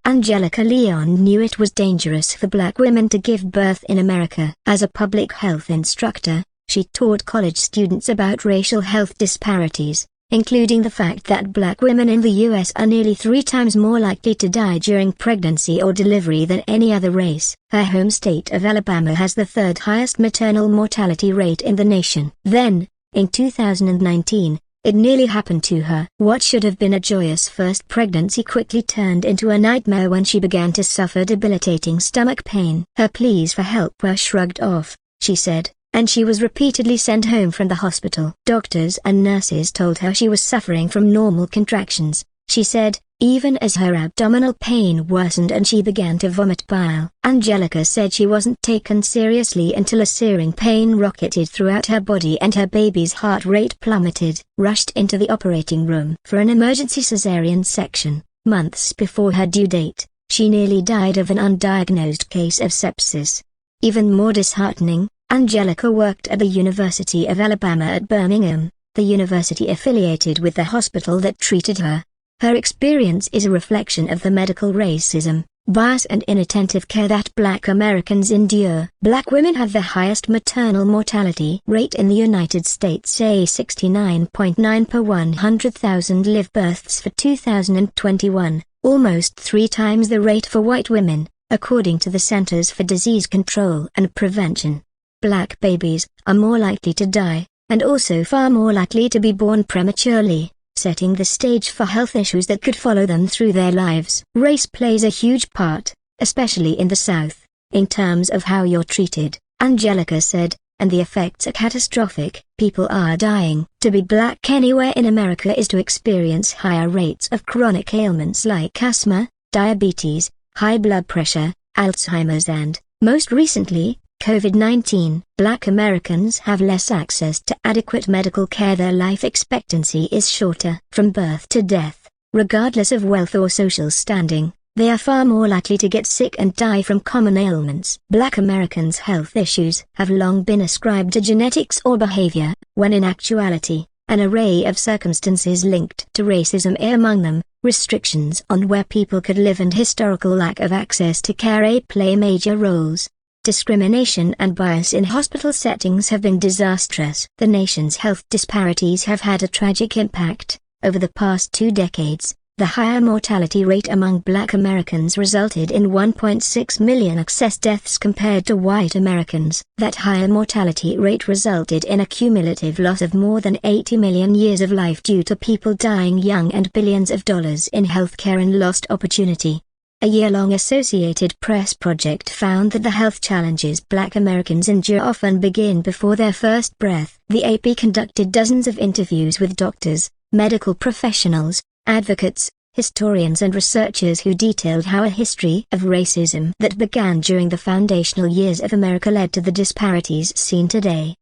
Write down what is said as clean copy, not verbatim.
Angelica Lyons knew it was dangerous for black women to give birth in America. As a public health instructor, she taught college students about racial health disparities, including the fact that black women in the U.S. are nearly 3 times more likely to die during pregnancy or delivery than any other race. Her home state of Alabama has the 3rd highest maternal mortality rate in the nation. Then, in 2019, it nearly happened to her. What should have been a joyous first pregnancy quickly turned into a nightmare when she began to suffer debilitating stomach pain. Her pleas for help were shrugged off, she said, and she was repeatedly sent home from the hospital. Doctors and nurses told her she was suffering from normal contractions, she said, even as her abdominal pain worsened and she began to vomit bile. Angelica said she wasn't taken seriously until a searing pain rocketed throughout her body and her baby's heart rate plummeted. Rushed into the operating room for an emergency cesarean section, months before her due date, she nearly died of an undiagnosed case of sepsis. Even more disheartening, Angelica worked at the University of Alabama at Birmingham, the university affiliated with the hospital that treated her. Her experience is a reflection of the medical racism, bias and inattentive care that black Americans endure. Black women have the highest maternal mortality rate in the United States, a 69.9 per 100,000 live births for 2021, almost 3 times the rate for white women, according to the Centers for Disease Control and Prevention. Black babies are more likely to die, and also far more likely to be born prematurely, setting the stage for health issues that could follow them through their lives. Race plays a huge part, especially in the South, in terms of how you're treated, Angelica said, and the effects are catastrophic. People are dying. To be black anywhere in America is to experience higher rates of chronic ailments like asthma, diabetes, high blood pressure, Alzheimer's and, most recently, COVID-19. Black Americans have less access to adequate medical care. Their life expectancy is shorter. From birth to death, regardless of wealth or social standing, they are far more likely to get sick and die from common ailments. Black Americans' health issues have long been ascribed to genetics or behavior, when in actuality, an array of circumstances linked to racism are among them. Restrictions on where people could live and historical lack of access to care play major roles. Discrimination and bias in hospital settings have been disastrous. The nation's health disparities have had a tragic impact. Over the past 2 decades, the higher mortality rate among black Americans resulted in 1.6 million excess deaths compared to white Americans. That higher mortality rate resulted in a cumulative loss of more than 80 million years of life due to people dying young and billions of dollars in healthcare and lost opportunity. A year-long Associated Press project found that the health challenges black Americans endure often begin before their first breath. The AP conducted dozens of interviews with doctors, medical professionals, advocates, historians and researchers who detailed how a history of racism that began during the foundational years of America led to the disparities seen today.